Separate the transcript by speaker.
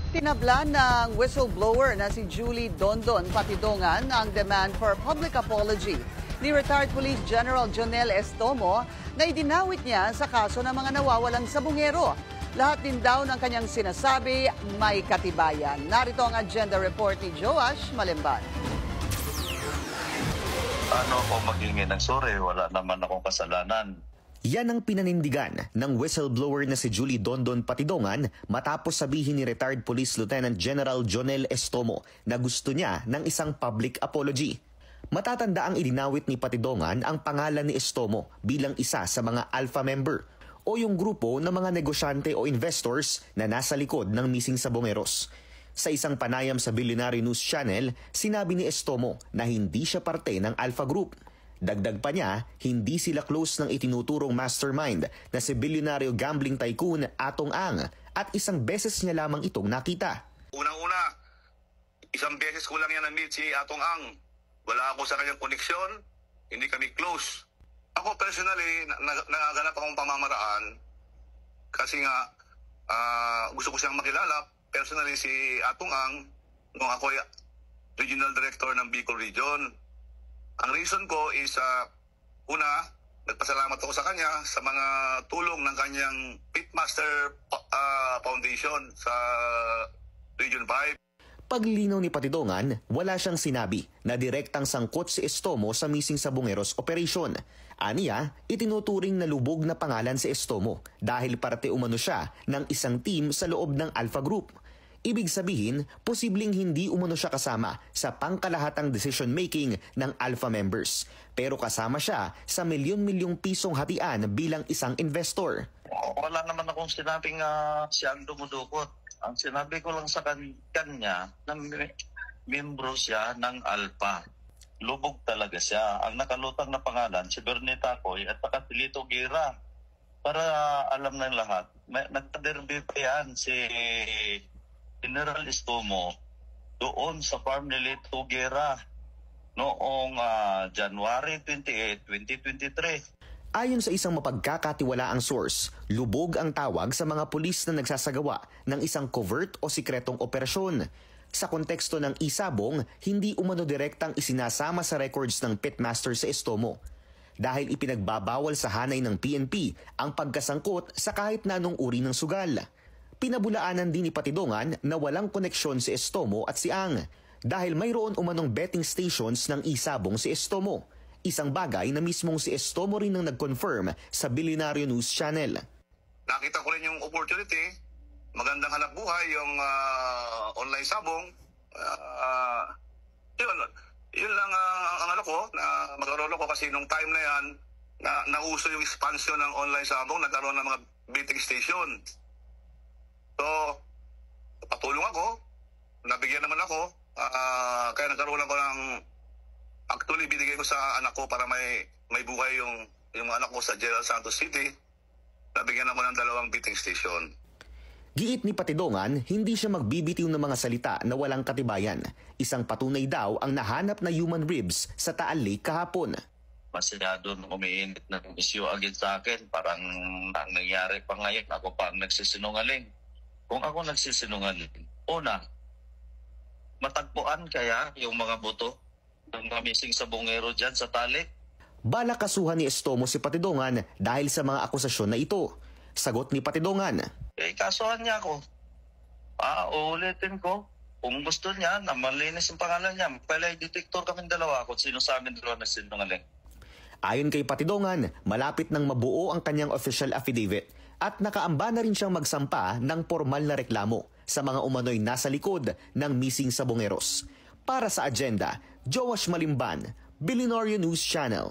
Speaker 1: Tinablan ng whistleblower na si Julie Dondon Patidongan ang demand for public apology ni retired Police General Jonel Estomo na idinawit niya sa kaso ng mga nawawalang sabungero. Lahat din daw ng kanyang sinasabi may katibayan. Narito ang agenda report ni Joash Malimban.
Speaker 2: Ano ako maghingi ng sorry? Wala naman akong kasalanan.
Speaker 3: Yan ang pinanindigan ng whistleblower na si Julie Dondon Patidongan matapos sabihin ni retired Police Lieutenant General Jonel Estomo na gusto niya ng isang public apology. Matatanda ang idinawit ni Patidongan ang pangalan ni Estomo bilang isa sa mga alpha member o yung grupo ng mga negosyante o investors na nasa likod ng missing sabongeros. Sa isang panayam sa Billionaire News Channel, sinabi ni Estomo na hindi siya parte ng Alpha Group. Dagdag pa niya, hindi sila close ng itinuturong mastermind na si bilyonaryo gambling tycoon Atong Ang at isang beses niya lamang itong nakita.
Speaker 2: Unang-una, isang beses ko lang yan na-meet si Atong Ang. Wala ako sa kanyang koneksyon, hindi kami close. Ako personally, nagaganap akong pamamaraan kasi nga gusto ko siyang makilala. Personally si Atong Ang, nung ako ay Regional Director ng Bicol Region. Ang reason ko is, una, nagpasalamat ako sa kanya sa mga tulong ng kanyang Pitmaster Foundation sa Region 5.
Speaker 3: Paglinaw ni Patidongan, wala siyang sinabi na direktang sangkot si Estomo sa missing sabongeros operation. Aniya, itinuturing na lubog na pangalan si Estomo dahil parte umano siya ng isang team sa loob ng Alpha Group. Ibig sabihin, posibleng hindi umano siya kasama sa pangkalahatang decision-making ng Alpha members. Pero kasama siya sa milyon-milyong pisong hatian bilang isang investor.
Speaker 2: Wala naman akong sinabing siya ang dumudukot. Ang sinabi ko lang sa kanya na membro siya ng Alpha. Lubog talaga siya. Ang nakalutang na pangalan, si Bernita Coy at saka si Lito Guerra. Para alam ng lahat, nagtaderby pa yan si General Estomo doon sa farm ni Lito Guerra noong January 28, 2023.
Speaker 3: Ayon sa isang mapagkakatiwalaang source, lubog ang tawag sa mga pulis na nagsasagawa ng isang covert o sikretong operasyon. Sa konteksto ng isabong, hindi umano direktang isinasama sa records ng Pitmaster sa Estomo. Dahil ipinagbabawal sa hanay ng PNP ang pagkasangkot sa kahit na anong uri ng sugal. Pinabulaanan din ni Patidongan na walang koneksyon si Estomo at si Ang dahil mayroon umanong betting stations ng isabong si Estomo. Isang bagay na mismong si Estomo rin ang nag-confirm sa Billionaire News Channel.
Speaker 2: Nakita ko rin yung opportunity, magandang hanap buhay yung online sabong. Yun lang ang ano ko, na magkaroon ko kasi nung time na yan, na nauso yung expansion ng online sabong, nagkaroon ng mga betting station. So, patulong ako, nabigyan naman ako, kaya nagkaroon ako ng, actually binigay ko sa anak ko para may buhay yung anak ko sa General Santos City, nabigyan ako ng 2 betting station.
Speaker 3: Giit ni Patidongan, hindi siya magbibitiw ng mga salita na walang katibayan. Isang patunay daw ang nahanap na human ribs sa Taal Lake kahapon.
Speaker 2: Masyado umiinit na issue against sa akin, parang nangyari pa ngayon, ako pa nagsisinungaling. Kung ako nagsisinungaling, una, matagpuan kaya yung mga buto ng missing sabongero dyan sa Talik?
Speaker 3: Balak kasuhan ni Estomo si Patidongan dahil sa mga akusasyon na ito. Sagot ni Patidongan.
Speaker 2: Kasuhan niya ako. Uulitin ko. Kung gusto niya na malinis ang pangalan niya, pala detector kaming dalawa kung sino sa amin dalawa nagsinungaling.
Speaker 3: Ayon kay Patidongan, malapit nang mabuo ang kanyang official affidavit at nakaamba na rin siyang magsampa ng formal na reklamo sa mga umano'y nasa likod ng missing sabongeros. Para sa agenda, Joash Malimban, Billionaire News Channel.